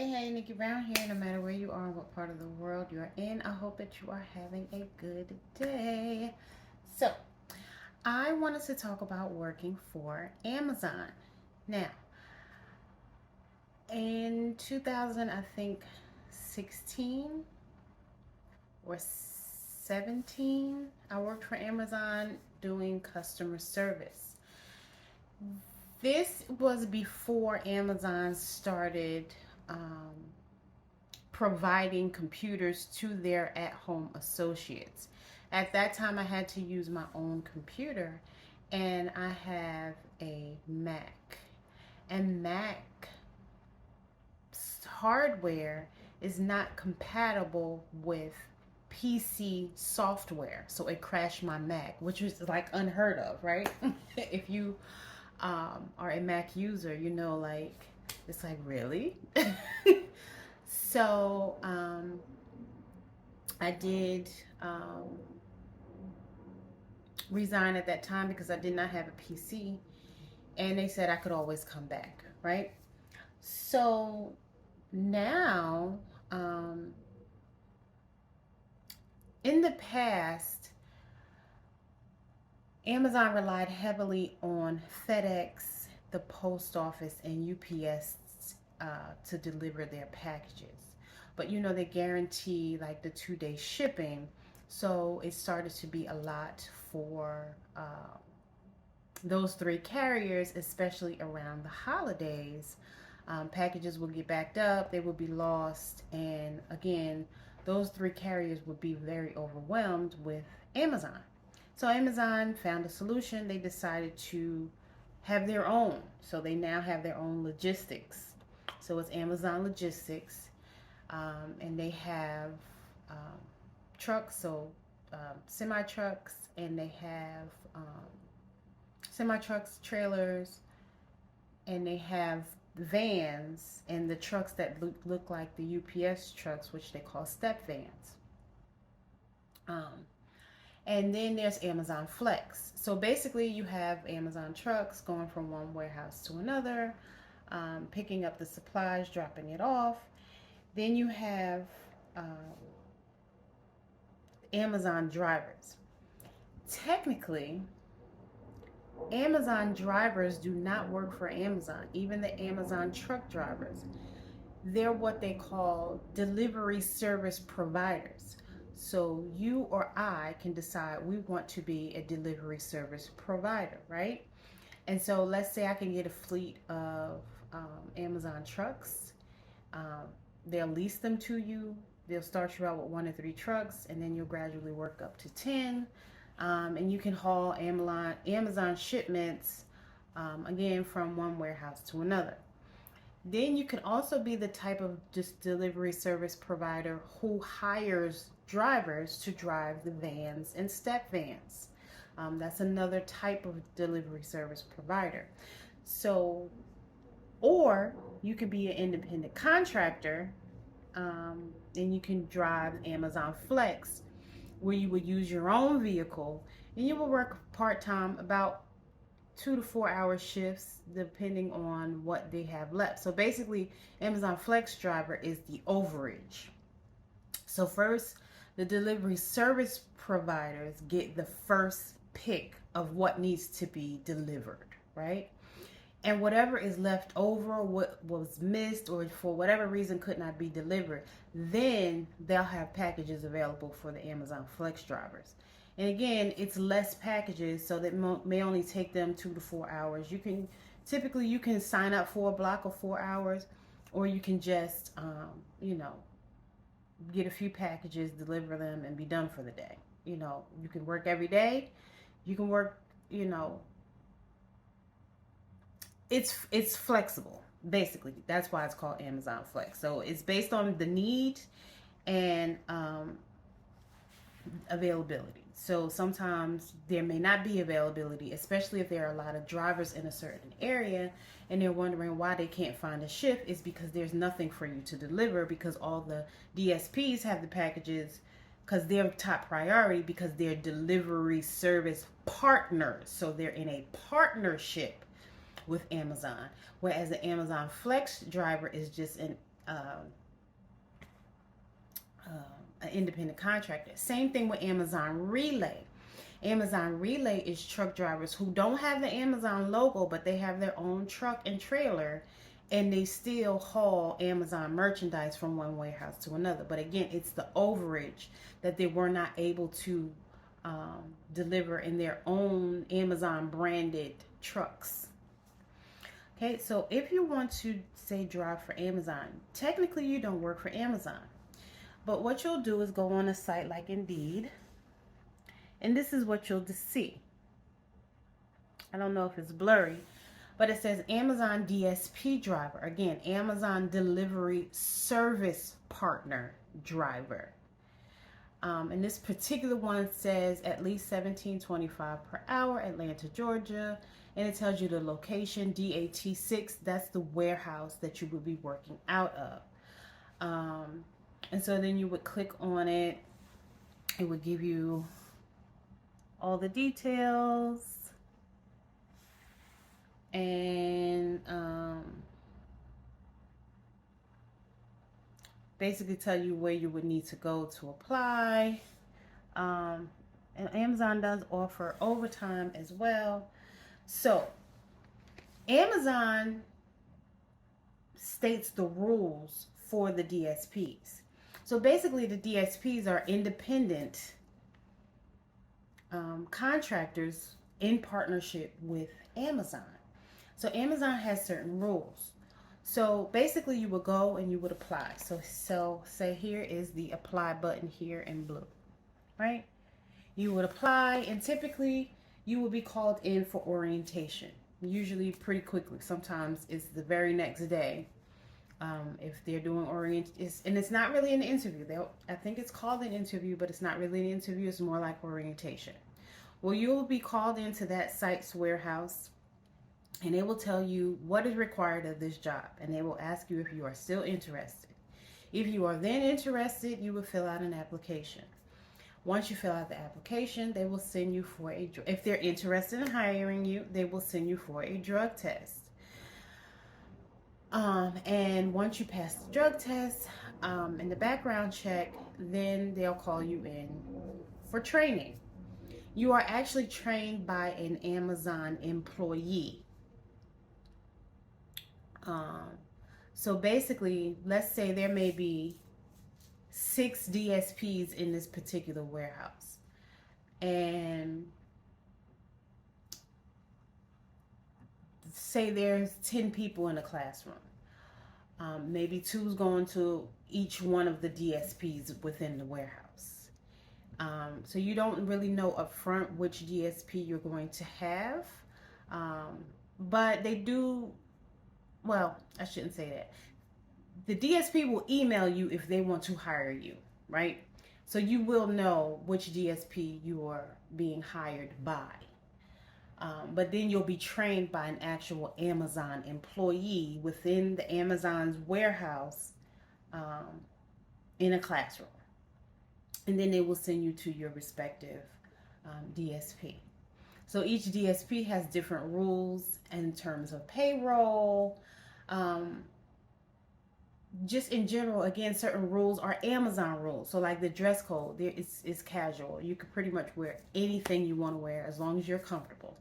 Hey, Nikki Brown here. No matter where you are, what part of the world you're in, I hope that you are having a good day. So, I wanted to talk about working for Amazon. Now, in 2000, I think 16 or 17, I worked for Amazon doing customer service. This was before Amazon started um, providing computers to their at-home associates. At that time, I had to use my own computer, and I have a Mac. And Mac hardware is not compatible with PC software, so it crashed my Mac, which was like unheard of, right? If you are a Mac user, you know, like it's like really. So I did resign at that time because I did not have a PC, and they said I could always come back, right? So now, in the past, Amazon relied heavily on FedEx, the post office, and UPS to deliver their packages. But you know, they guarantee like the 2-day shipping. So it started to be a lot for those three carriers, especially around the holidays. Packages will get backed up, they will be lost. And again, those three carriers would be very overwhelmed with Amazon. So Amazon found a solution. They decided to have their own. So they now have their own logistics. So it's Amazon Logistics. And they have trucks, so semi trucks, and they have semi trucks, trailers, and they have vans and the trucks that look like the UPS trucks, which they call step vans. And then there's Amazon Flex. So basically, you have Amazon trucks going from one warehouse to another, picking up the supplies, dropping it off. Then you have Amazon drivers. Technically, Amazon drivers do not work for Amazon, even the Amazon truck drivers. They're what they call delivery service providers. So you or I can decide we want to be a delivery service provider, right? And so let's say I can get a fleet of Amazon trucks. They'll lease them to you. They'll start you out with 1 to 3 trucks, and then you'll gradually work up to 10. And you can haul Amazon shipments, again, from one warehouse to another. Then you can also be the type of just delivery service provider who hires drivers to drive the vans and step vans. That's another type of delivery service provider. So, or you could be an independent contractor, and you can drive Amazon Flex, where you would use your own vehicle and you will work part-time, about 2 to 4 hour shifts depending on what they have left. So basically, Amazon Flex driver is the overage. So first, the delivery service providers get the first pick of what needs to be delivered, right? And whatever is left over, what was missed, or for whatever reason could not be delivered, then they'll have packages available for the Amazon Flex drivers. And again, it's less packages, so that may only take them 2 to 4 hours. Typically you can sign up for a block of 4 hours, or you can just get a few packages, deliver them, and be done for the day. You can work every day. You can work, it's flexible. Basically, that's why it's called Amazon Flex. So it's based on the need and availability. So sometimes there may not be availability, especially if there are a lot of drivers in a certain area and they're wondering why they can't find a shift. Is because there's nothing for you to deliver, because all the DSPs have the packages, because they're top priority, because they're delivery service partners. So they're in a partnership with Amazon, whereas the Amazon Flex driver is just an independent contractor. Same thing with Amazon Relay. Amazon Relay is truck drivers who don't have the Amazon logo, but they have their own truck and trailer, and they still haul Amazon merchandise from one warehouse to another. But again, it's the overage that they were not able to deliver in their own Amazon branded trucks. Okay, so if you want to say drive for Amazon, technically you don't work for Amazon. But what you'll do is go on a site like Indeed, and this is what you'll see. I don't know if it's blurry, but it says Amazon DSP driver. Again, Amazon Delivery Service Partner driver. And this particular one says at least $17.25 per hour, Atlanta, Georgia. And it tells you the location, DAT6. That's the warehouse that you would be working out of. And so then you would click on it. It would give you all the details. And basically tell you where you would need to go to apply. And Amazon does offer overtime as well. So Amazon states the rules for the DSPs. So basically the DSPs are independent contractors in partnership with Amazon. So Amazon has certain rules. So basically you would go and you would apply. So say here is the apply button here in blue, right? You would apply, and typically you will be called in for orientation, usually pretty quickly. Sometimes it's the very next day. If they're doing and it's not really an interview. I think it's called an interview, but it's not really an interview. It's more like orientation. Well, you will be called into that site's warehouse, and they will tell you what is required of this job, and they will ask you if you are still interested. If you are then interested, you will fill out an application. Once you fill out the application, they will send you for if they're interested in hiring you, they will send you for a drug test. And once you pass the drug test and the background check, then they'll call you in for training. You are actually trained by an Amazon employee. So basically, let's say there may be 6 DSPs in this particular warehouse, and say there's 10 people in a classroom. Maybe 2's going to each one of the DSPs within the warehouse. So you don't really know up front which DSP you're going to have, but they do. Well, I shouldn't say that. The DSP will email you if they want to hire you, right? So you will know which DSP you are being hired by. But then you'll be trained by an actual Amazon employee within the Amazon's warehouse in a classroom. And then they will send you to your respective DSP. So each DSP has different rules in terms of payroll. Just in general, again, certain rules are Amazon rules. So like the dress code, there is casual. You can pretty much wear anything you want to wear as long as you're comfortable.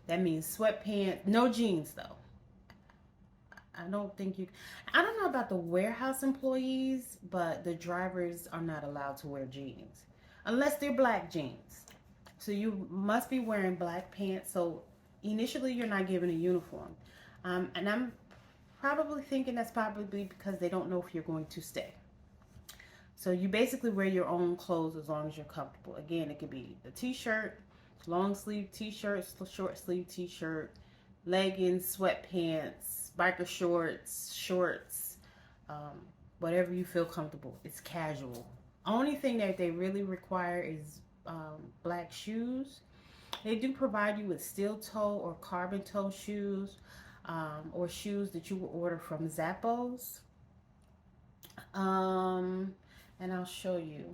That means sweatpants, no jeans though. I don't know about the warehouse employees, but the drivers are not allowed to wear jeans unless they're black jeans. So you must be wearing black pants. So initially you're not given a uniform. And I'm probably thinking that's probably because they don't know if you're going to stay. So you basically wear your own clothes as long as you're comfortable. Again, it could be the t-shirt, long sleeve t-shirt, short sleeve t-shirt, leggings, sweatpants, biker shorts, whatever you feel comfortable. It's casual. Only thing that they really require is black shoes. They do provide you with steel toe or carbon toe shoes, or shoes that you will order from Zappos. And I'll show you.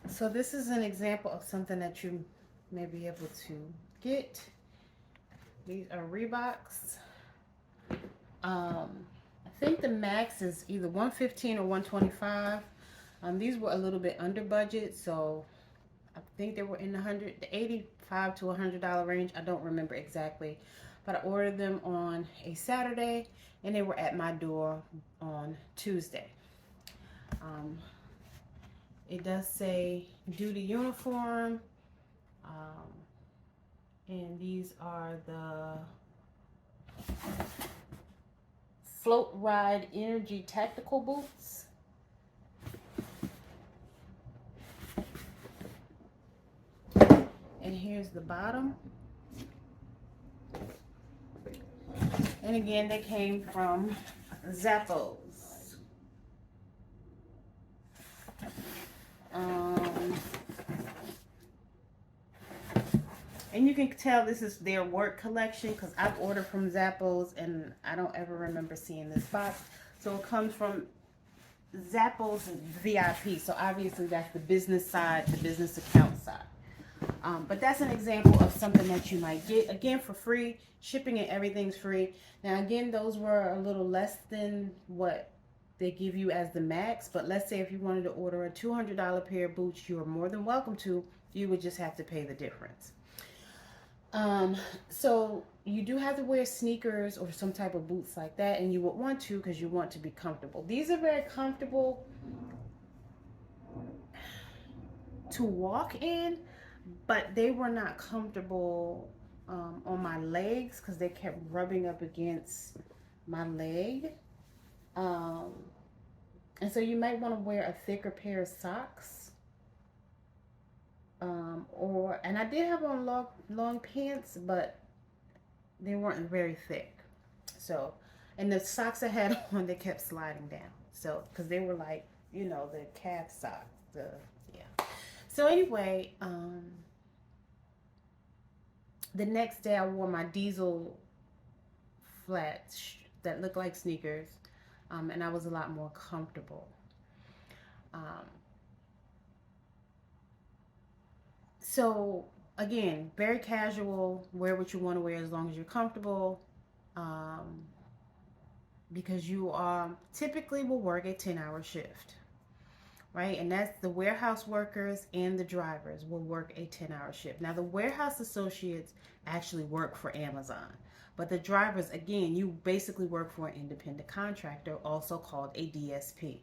So this is an example of something that you may be able to get. These are Reeboks. I think the max is either 115 or 125. These were a little bit under budget, so I think they were in the 85 to $100 range. I don't remember exactly, but I ordered them on a Saturday, and they were at my door on Tuesday. It does say duty uniform, and these are the Float Ride Energy Tactical Boots. And here's the bottom. And again, they came from Zappos. And you can tell this is their work collection because I've ordered from Zappos and I don't ever remember seeing this box. So it comes from Zappos VIP. So obviously that's the business side, the business account side. But that's an example of something that you might get, again, for free. Shipping and everything's free. Now, again, those were a little less than what they give you as the max. But let's say if you wanted to order a $200 pair of boots, you are more than welcome to. You would just have to pay the difference. So you do have to wear sneakers or some type of boots like that, and you would want to because you want to be comfortable. These are very comfortable to walk in, but they were not comfortable on my legs because they kept rubbing up against my leg. And so you might want to wear a thicker pair of socks. And I did have on long pants, but they weren't very thick. So, and the socks I had on, they kept sliding down. So, because they were like, you know, the calf sock. Yeah. So anyway, the next day I wore my diesel flats that looked like sneakers, and I was a lot more comfortable. So again, very casual, wear what you want to wear as long as you're comfortable, because you typically will work a 10-hour shift, right? And that's the warehouse workers and the drivers will work a 10-hour shift. Now the warehouse associates actually work for Amazon, but the drivers, again, you basically work for an independent contractor, also called a DSP.